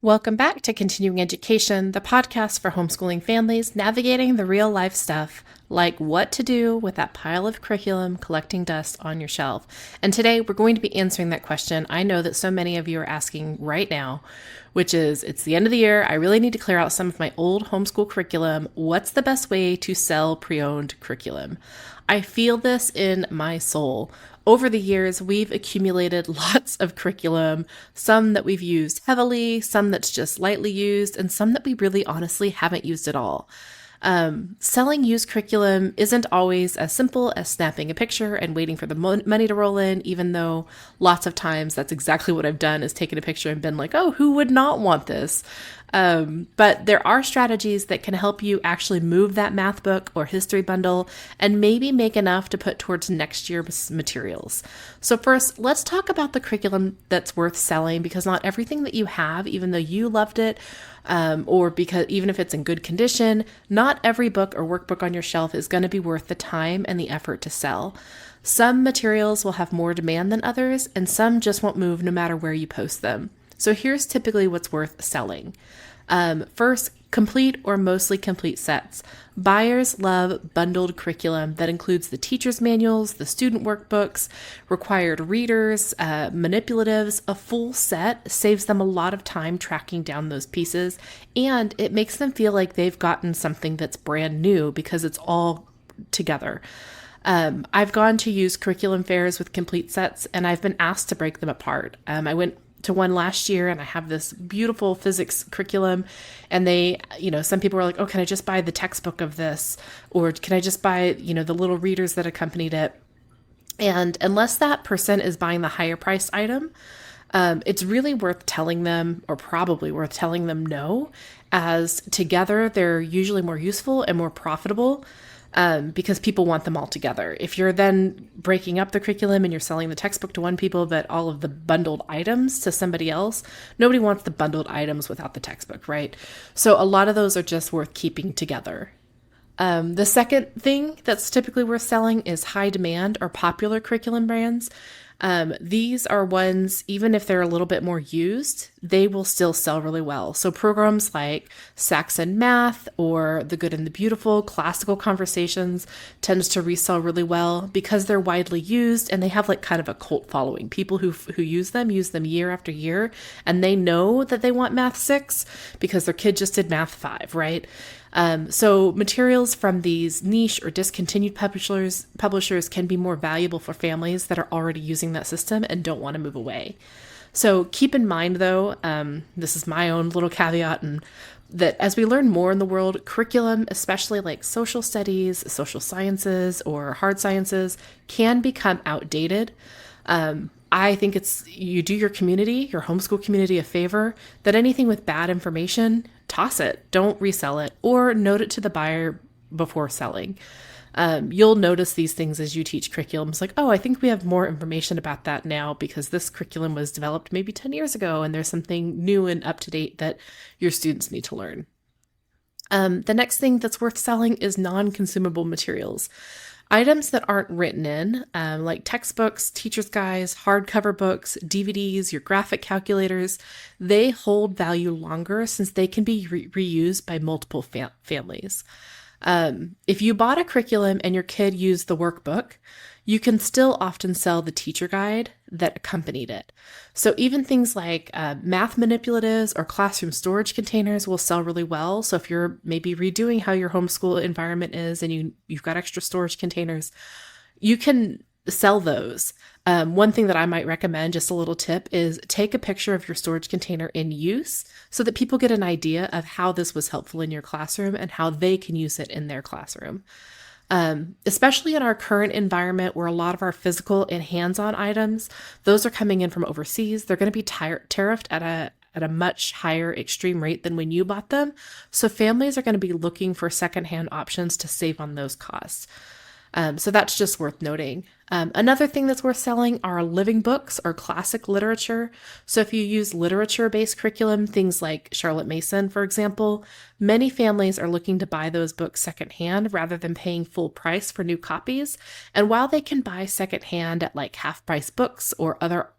Welcome back to Continuing Education, the podcast for homeschooling families navigating the real life stuff, like what to do with that pile of curriculum collecting dust on your shelf. And today we're going to be answering that question I know that so many of you are asking right now, which is it's the end of the year. I really need to clear out some of my old homeschool curriculum. What's the best way to sell pre-owned curriculum? I feel this in my soul. Over the years, we've accumulated lots of curriculum, some that we've used heavily, some that's just lightly used, and some that we really honestly haven't used at all. Selling used curriculum isn't always as simple as snapping a picture and waiting for the money to roll in, even though lots of times that's exactly what I've done is taken a picture and been like, oh, who would not want this? But there are strategies that can help you actually move that math book or history bundle and maybe make enough to put towards next year's materials. So first, let's talk about the curriculum that's worth selling, because not everything that you have, even though you loved it, or because even if it's in good condition, not every book or workbook on your shelf is going to be worth the time and the effort to sell. Some materials will have more demand than others, and some just won't move no matter where you post them. So here's typically what's worth selling. First, complete or mostly complete sets. Buyers love bundled curriculum that includes the teacher's manuals, the student workbooks, required readers, manipulatives. A full set saves them a lot of time tracking down those pieces, and it makes them feel like they've gotten something that's brand new because it's all together. I've gone to use curriculum fairs with complete sets, and I've been asked to break them apart. I went to one last year and I have this beautiful physics curriculum, and some people were like, oh, can I just buy the textbook of this? Or can I just buy, the little readers that accompanied it? And unless that person is buying the higher priced item, it's really worth telling them, or probably worth telling them no, as together they're usually more useful and more profitable. Because people want them all together. If you're then breaking up the curriculum and you're selling the textbook to one people, but all of the bundled items to somebody else, nobody wants the bundled items without the textbook, right? So a lot of those are just worth keeping together. The second thing that's typically worth selling is high demand or popular curriculum brands. These are ones, even if they're a little bit more used, they will still sell really well. So programs like Saxon Math or The Good and the Beautiful, Classical Conversations tends to resell really well because they're widely used and they have like kind of a cult following. People who use them year after year, and they know that they want Math 6 because their kid just did Math 5, right? So materials from these niche or discontinued publishers can be more valuable for families that are already using that system and don't want to move away. So keep in mind, though, this is my own little caveat, and that as we learn more in the world, curriculum, especially like social studies, social sciences, or hard sciences, can become outdated. I think you do your homeschool community a favor, that anything with bad information, toss it, don't resell it, or note it to the buyer before selling. You'll notice these things as you teach curriculums, like, oh, I think we have more information about that now because this curriculum was developed maybe 10 years ago and there's something new and up to date that your students need to learn. The next thing that's worth selling is non-consumable materials. Items that aren't written in, like textbooks, teacher's guides, hardcover books, DVDs, your graphic calculators, they hold value longer since they can be reused by multiple families. If you bought a curriculum and your kid used the workbook, you can still often sell the teacher guide that accompanied it. So even things like math manipulatives or classroom storage containers will sell really well. So if you're maybe redoing how your homeschool environment is and you've got extra storage containers, you can sell those. One thing that I might recommend, just a little tip, is take a picture of your storage container in use so that people get an idea of how this was helpful in your classroom and how they can use it in their classroom. Especially in our current environment where a lot of our physical and hands-on items, those are coming in from overseas. They're going to be tariffed at a much higher extreme rate than when you bought them. So families are going to be looking for secondhand options to save on those costs. So that's just worth noting. Another thing that's worth selling are living books or classic literature. So if you use literature-based curriculum, things like Charlotte Mason, for example, many families are looking to buy those books secondhand rather than paying full price for new copies. And while they can buy secondhand at like half-price books or other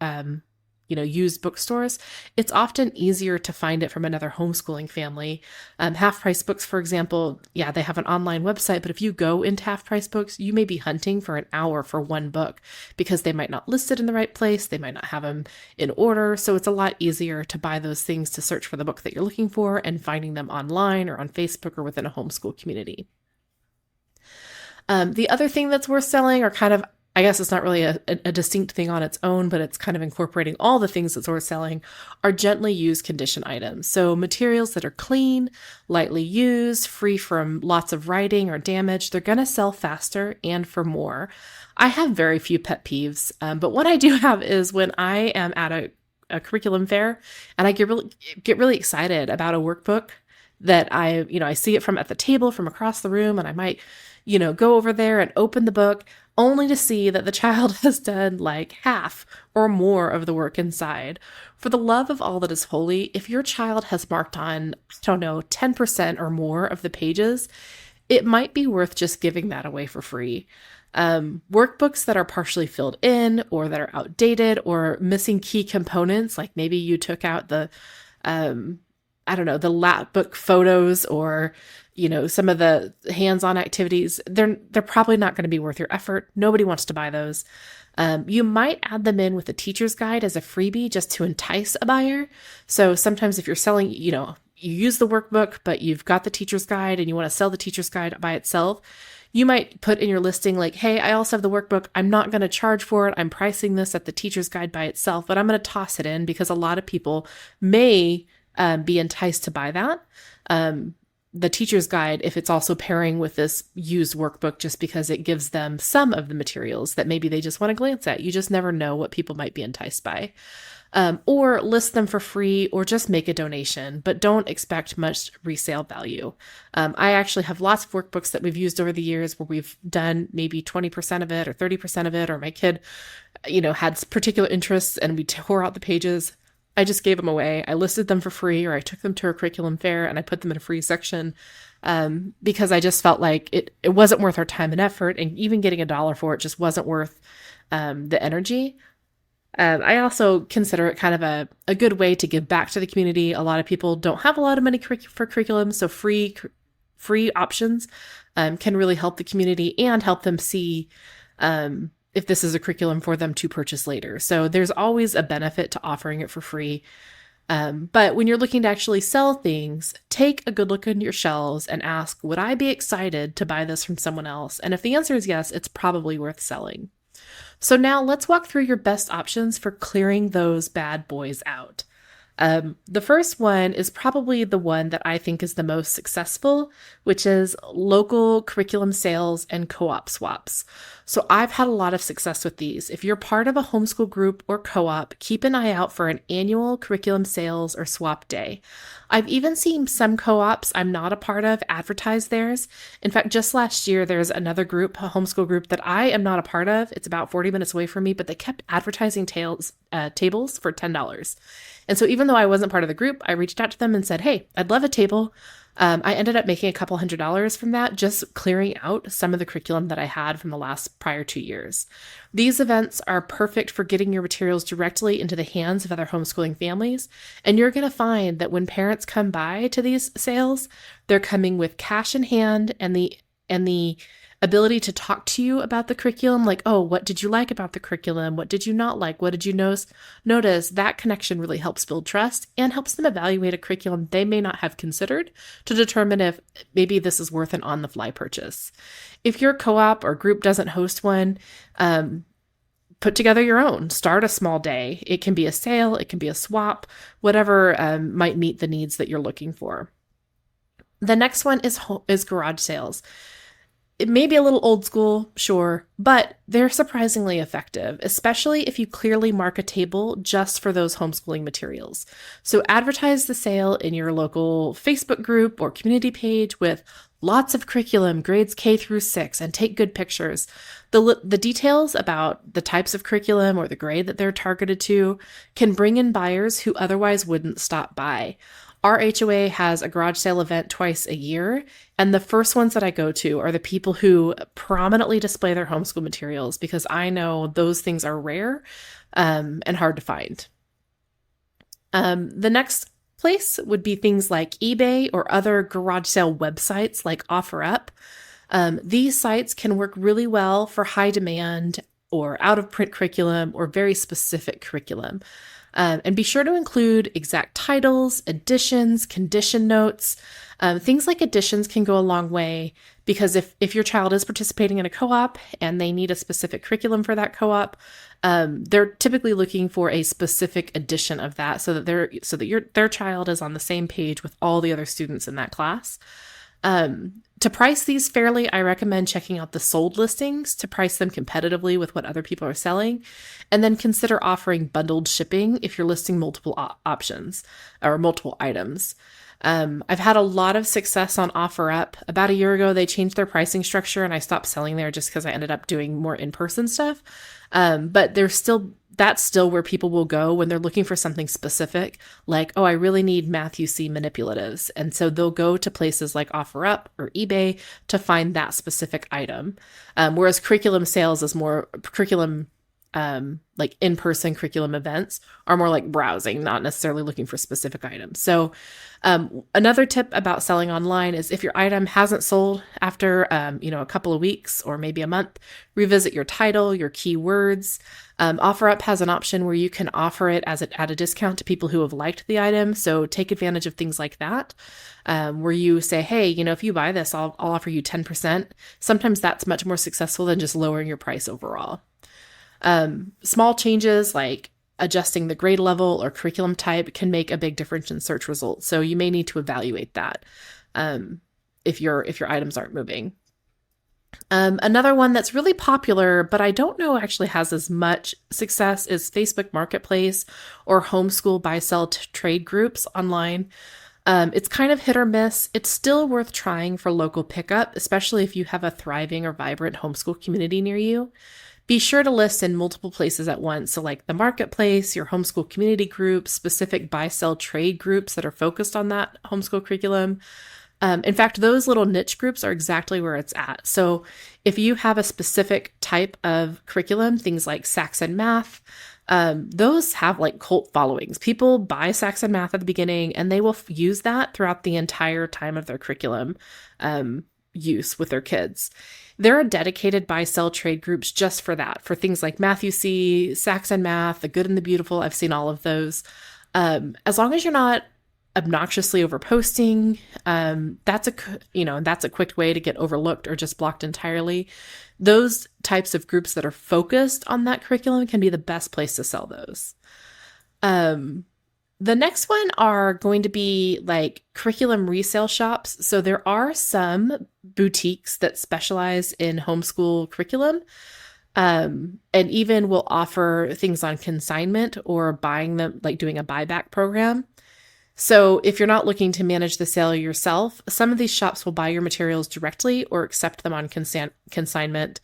used bookstores, it's often easier to find it from another homeschooling family. Half Price Books, for example, yeah, they have an online website, but if you go into Half Price Books, you may be hunting for an hour for one book because they might not list it in the right place. They might not have them in order. So it's a lot easier to buy those things to search for the book that you're looking for and finding them online or on Facebook or within a homeschool community. The other thing that's worth selling are kind of, I guess it's not really a distinct thing on its own, but it's kind of incorporating all the things that's worth selling, are gently used condition items. So materials that are clean, lightly used, free from lots of writing or damage, they're going to sell faster and for more. I have very few pet peeves, but what I do have is when I am at a curriculum fair and I get really excited about a workbook that I see it from at the table from across the room, and I might go over there and open the book only to see that the child has done like half or more of the work inside. For the love of all that is holy, if your child has marked on, 10% or more of the pages, it might be worth just giving that away for free. Workbooks that are partially filled in or that are outdated or missing key components, like maybe you took out the lap book photos or some of the hands-on activities, they're probably not going to be worth your effort. Nobody wants to buy those. You might add them in with a teacher's guide as a freebie just to entice a buyer. So sometimes if you're selling, you use the workbook, but you've got the teacher's guide and you want to sell the teacher's guide by itself, you might put in your listing like, hey, I also have the workbook. I'm not going to charge for it. I'm pricing this at the teacher's guide by itself, but I'm going to toss it in because a lot of people may be enticed to buy that. The teacher's guide, if it's also pairing with this used workbook, just because it gives them some of the materials that maybe they just want to glance at. You just never know what people might be enticed by. Or list them for free or just make a donation, but don't expect much resale value. I actually have lots of workbooks that we've used over the years where we've done maybe 20% of it or 30% of it, or my kid, had particular interests and we tore out the pages. I just gave them away. I listed them for free, or I took them to a curriculum fair and I put them in a free section because I just felt like it wasn't worth our time and effort, and even getting $1 for it just wasn't worth the energy. I also consider it kind of a good way to give back to the community. A lot of people don't have a lot of money for curriculum, so free options can really help the community and help them see if this is a curriculum for them to purchase later. So there's always a benefit to offering it for free. But when you're looking to actually sell things, take a good look in your shelves and ask, would I be excited to buy this from someone else? And if the answer is yes, it's probably worth selling. So now let's walk through your best options for clearing those bad boys out. The first one is probably the one that I think is the most successful, which is local curriculum sales and co-op swaps. So I've had a lot of success with these. If you're part of a homeschool group or co-op, keep an eye out for an annual curriculum sales or swap day. I've even seen some co-ops I'm not a part of advertise theirs. In fact, just last year, there's another group, a homeschool group that I am not a part of. It's about 40 minutes away from me, but they kept advertising tables for $10. And so even though I wasn't part of the group, I reached out to them and said, hey, I'd love a table. I ended up making a couple $100s from that, just clearing out some of the curriculum that I had from the prior 2 years. These events are perfect for getting your materials directly into the hands of other homeschooling families. And you're going to find that when parents come by to these sales, they're coming with cash in hand and the ability to talk to you about the curriculum, like, oh, what did you like about the curriculum? What did you not like? What did you notice? That connection really helps build trust and helps them evaluate a curriculum they may not have considered to determine if maybe this is worth an on-the-fly purchase. If your co-op or group doesn't host one, put together your own. Start a small day. It can be a sale, it can be a swap, whatever might meet the needs that you're looking for. The next one is garage sales. It may be a little old school, sure, but they're surprisingly effective, especially if you clearly mark a table just for those homeschooling materials. So advertise the sale in your local Facebook group or community page with lots of curriculum, grades K through 6, and take good pictures. The details about the types of curriculum or the grade that they're targeted to can bring in buyers who otherwise wouldn't stop by. Our HOA has a garage sale event twice a year, and the first ones that I go to are the people who prominently display their homeschool materials, because I know those things are rare and hard to find. The next place would be things like eBay or other garage sale websites like OfferUp. These sites can work really well for high demand or out of print curriculum or very specific curriculum. And be sure to include exact titles, editions, condition notes. Things like editions can go a long way because if your child is participating in a co-op and they need a specific curriculum for that co-op, they're typically looking for a specific edition of that so that their child is on the same page with all the other students in that class. To price these fairly, I recommend checking out the sold listings to price them competitively with what other people are selling, and then consider offering bundled shipping if you're listing multiple options or multiple items. I've had a lot of success on OfferUp. About a year ago, they changed their pricing structure and I stopped selling there just because I ended up doing more in-person stuff. But that's still where people will go when they're looking for something specific, like, oh, I really need Matthew C. manipulatives. And so they'll go to places like OfferUp or eBay to find that specific item. Whereas curriculum sales is more curriculum, like in-person curriculum events are more like browsing, not necessarily looking for specific items. So another tip about selling online is if your item hasn't sold after, a couple of weeks or maybe a month, revisit your title, your keywords. OfferUp has an option where you can offer it at a discount to people who have liked the item. So take advantage of things like that, where you say, hey, if you buy this, I'll offer you 10%. Sometimes that's much more successful than just lowering your price overall. Small changes like adjusting the grade level or curriculum type can make a big difference in search results. So you may need to evaluate that if your items aren't moving. Another one that's really popular, but I don't know actually has as much success is Facebook Marketplace or Homeschool buy-sell trade groups online. It's kind of hit or miss. It's still worth trying for local pickup, especially if you have a thriving or vibrant homeschool community near you. Be sure to list in multiple places at once. So like the marketplace, your homeschool community groups, specific buy-sell trade groups that are focused on that homeschool curriculum. In fact, those little niche groups are exactly where it's at. So if you have a specific type of curriculum, things like Saxon Math, those have like cult followings. People buy Saxon Math at the beginning and they will use that throughout the entire time of their curriculum use with their kids. There are dedicated buy-sell trade groups just for that, for things like Matthew C., Saxon Math, The Good and the Beautiful. I've seen all of those. As long as you're not obnoxiously overposting, that's a quick way to get overlooked or just blocked entirely. Those types of groups that are focused on that curriculum can be the best place to sell those. The next one are going to be like curriculum resale shops. So there are some boutiques that specialize in homeschool curriculum, and even will offer things on consignment or buying them, like doing a buyback program. So if you're not looking to manage the sale yourself, some of these shops will buy your materials directly or accept them on consignment.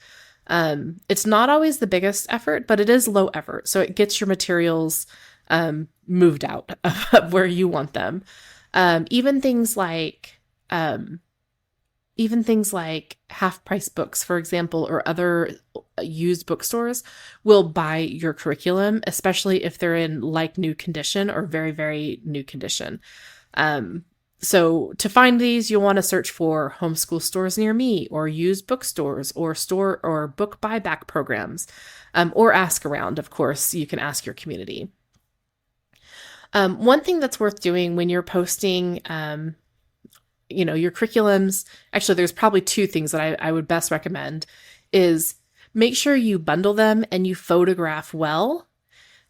It's not always the biggest effort, but it is low effort. So it gets your materials moved out of where you want them. Even things like half price books, for example, or other used bookstores will buy your curriculum, especially if they're in like new condition or very, very new condition. So to find these, you'll want to search for homeschool stores near me or used bookstores or store or book buyback programs, or ask around. Of course, you can ask your community. One thing that's worth doing when you're posting, your curriculums, actually, there's probably two things that I would best recommend is make sure you bundle them and you photograph well.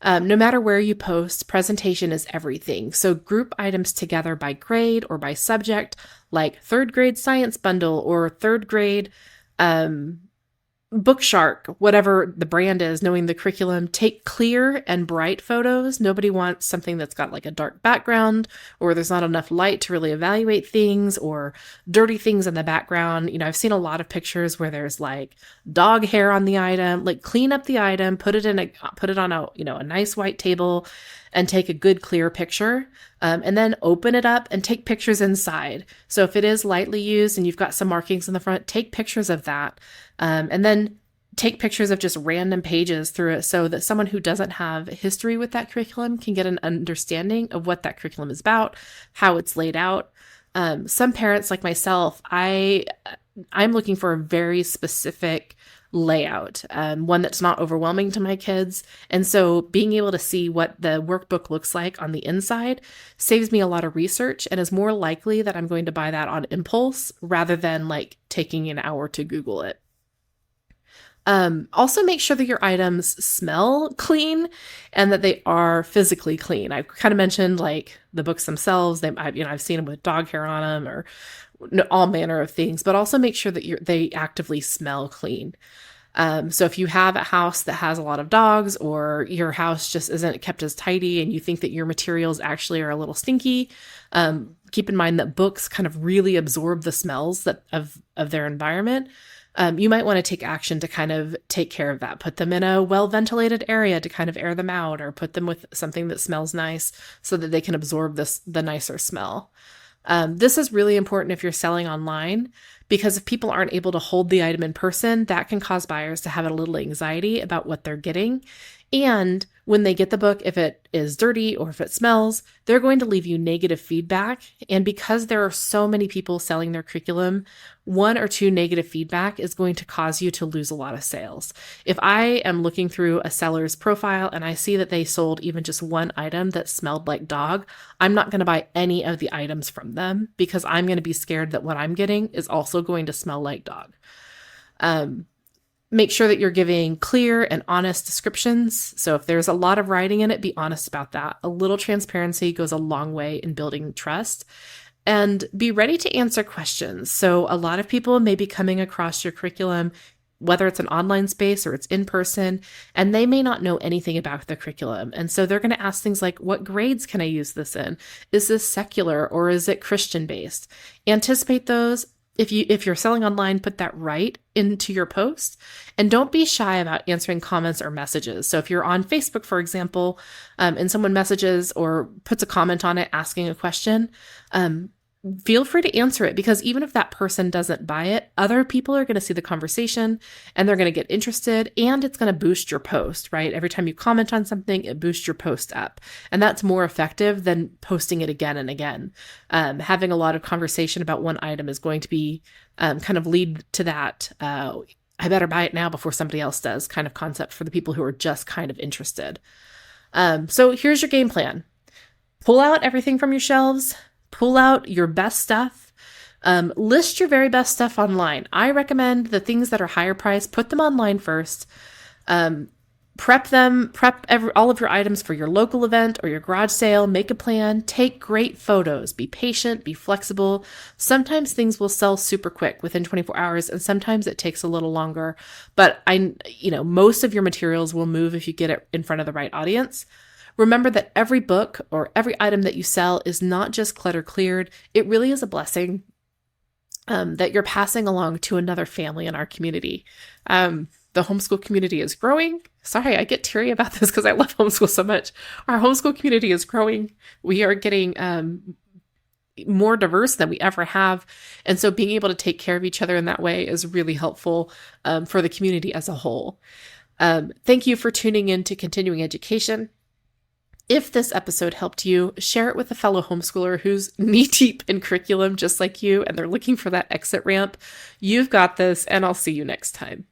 No matter where you post, presentation is everything. So group items together by grade or by subject, like third grade science bundle or third grade, Bookshark, whatever the brand is, knowing the curriculum, take clear and bright photos. Nobody wants something that's got like a dark background or there's not enough light to really evaluate things or dirty things in the background. I've seen a lot of pictures where there's like dog hair on the item. Like clean up the item, put it on a nice white table and take a good clear picture. And then open it up and take pictures inside. So if it is lightly used and you've got some markings in the front, take pictures of that. And then take pictures of just random pages through it so that someone who doesn't have history with that curriculum can get an understanding of what that curriculum is about, how it's laid out. Some parents like myself, I'm looking for a very specific layout, one that's not overwhelming to my kids. And so being able to see what the workbook looks like on the inside saves me a lot of research and is more likely that I'm going to buy that on impulse rather than like taking an hour to Google it. Also make sure that your items smell clean and that they are physically clean. I kind of mentioned like the books themselves. I've seen them with dog hair on them or all manner of things, but also make sure that they actively smell clean. So if you have a house that has a lot of dogs or your house just isn't kept as tidy and you think that your materials actually are a little stinky, keep in mind that books kind of really absorb the smells of their environment. You might want to take action to kind of take care of that. Put them in a well-ventilated area to kind of air them out, or put them with something that smells nice so that they can absorb the nicer smell. This is really important if you're selling online, because if people aren't able to hold the item in person, that can cause buyers to have a little anxiety about what they're getting. And when they get the book, if it is dirty or if it smells, they're going to leave you negative feedback. And because there are so many people selling their curriculum, 1 or 2 negative feedback is going to cause you to lose a lot of sales. If I am looking through a seller's profile and I see that they sold even just one item that smelled like dog, I'm not going to buy any of the items from them because I'm going to be scared that what I'm getting is also going to smell like dog. Make sure that you're giving clear and honest descriptions. So if there's a lot of writing in it, be honest about that. A little transparency goes a long way in building trust. And be ready to answer questions. So a lot of people may be coming across your curriculum, whether it's an online space or it's in person, and they may not know anything about the curriculum. And so they're going to ask things like, what grades can I use this in? Is this secular or is it Christian based? Anticipate those. If you're selling online, put that right into your post, and don't be shy about answering comments or messages. So if you're on Facebook, for example, and someone messages or puts a comment on it asking a question, feel free to answer it, because even if that person doesn't buy it, other people are going to see the conversation and they're going to get interested, and it's going to boost your post, right? Every time you comment on something, it boosts your post up, and that's more effective than posting it again and again. Having a lot of conversation about one item is going to be kind of lead to that, I better buy it now before somebody else does kind of concept for the people who are just kind of interested. So here's your game plan. Pull out everything from your shelves. Pull out your best stuff. List your very best stuff online. I recommend the things that are higher priced, put them online first. Prep all of your items for your local event or your garage sale. Make a plan. Take great photos. Be patient. Be flexible. Sometimes things will sell super quick within 24 hours, and sometimes it takes a little longer. But most of your materials will move if you get it in front of the right audience. Remember that every book or every item that you sell is not just clutter cleared. It really is a blessing that you're passing along to another family in our community. The homeschool community is growing. Sorry, I get teary about this because I love homeschool so much. Our homeschool community is growing. We are getting more diverse than we ever have. And so being able to take care of each other in that way is really helpful for the community as a whole. Thank you for tuning in to Continuing Education. If this episode helped you, share it with a fellow homeschooler who's knee-deep in curriculum just like you and they're looking for that exit ramp. You've got this, and I'll see you next time.